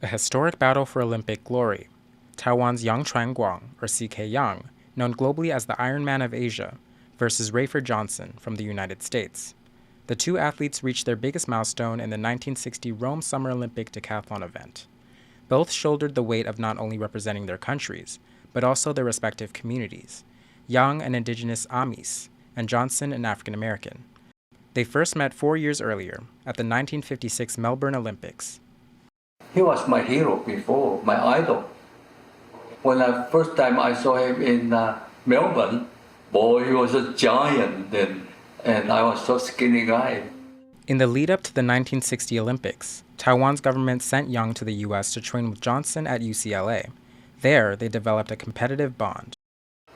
A historic battle for Olympic glory. Taiwan's Yang Chuanguang, or CK Yang, known globally as the Iron Man of Asia, versus Rafer Johnson from the United States. The two athletes reached their biggest milestone in the 1960 Rome Summer Olympic decathlon event. Both shouldered the weight of not only representing their countries, but also their respective communities. Yang, an indigenous Amis, and Johnson, an African American. They first met 4 years earlier, at the 1956 Melbourne Olympics. He was my hero before, my idol. When the first time I saw him in Melbourne, boy, he was a giant then, and I was so skinny guy. In the lead-up to the 1960 Olympics, Taiwan's government sent Yang to the U.S. to train with Johnson at UCLA. There, they developed a competitive bond.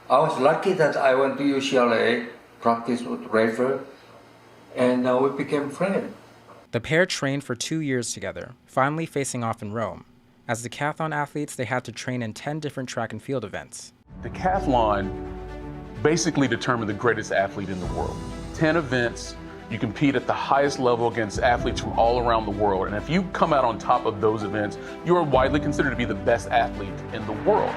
I was lucky that I went to UCLA, practiced with Rafer, and we became friends. The pair trained for 2 years together, finally facing off in Rome. As decathlon athletes, they had to train in 10 different track and field events. Decathlon basically determined the greatest athlete in the world. 10 events, you compete at the highest level against athletes from all around the world. And if you come out on top of those events, you are widely considered to be the best athlete in the world.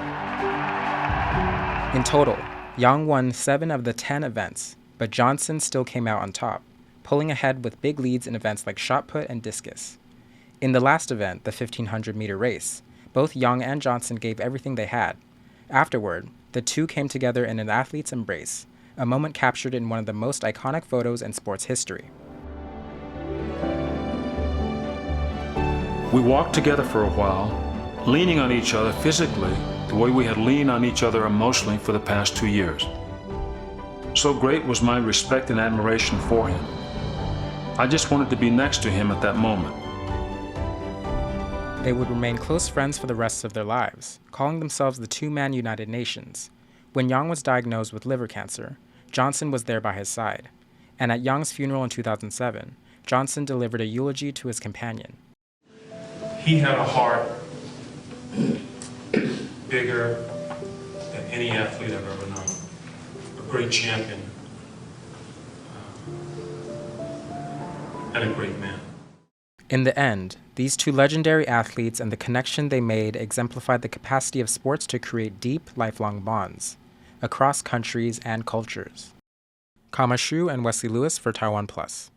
In total, Yang won 7 of the 10 events, but Johnson still came out on top, pulling ahead with big leads in events like shot put and discus. In the last event, the 1,500-meter race, both Yang and Johnson gave everything they had. Afterward, the two came together in an athlete's embrace, a moment captured in one of the most iconic photos in sports history. We walked together for a while, leaning on each other physically the way we had leaned on each other emotionally for the past 2 years. So great was my respect and admiration for him. I just wanted to be next to him at that moment. They would remain close friends for the rest of their lives, calling themselves the two-man United Nations. When Yang was diagnosed with liver cancer, Johnson was there by his side. And at Yang's funeral in 2007, Johnson delivered a eulogy to his companion. He had a heart bigger than any athlete I've ever known. A great champion and a great man. In the end, these two legendary athletes and the connection they made exemplified the capacity of sports to create deep, lifelong bonds across countries and cultures. Kama Shu and Wesley Lewis for TaiwanPlus.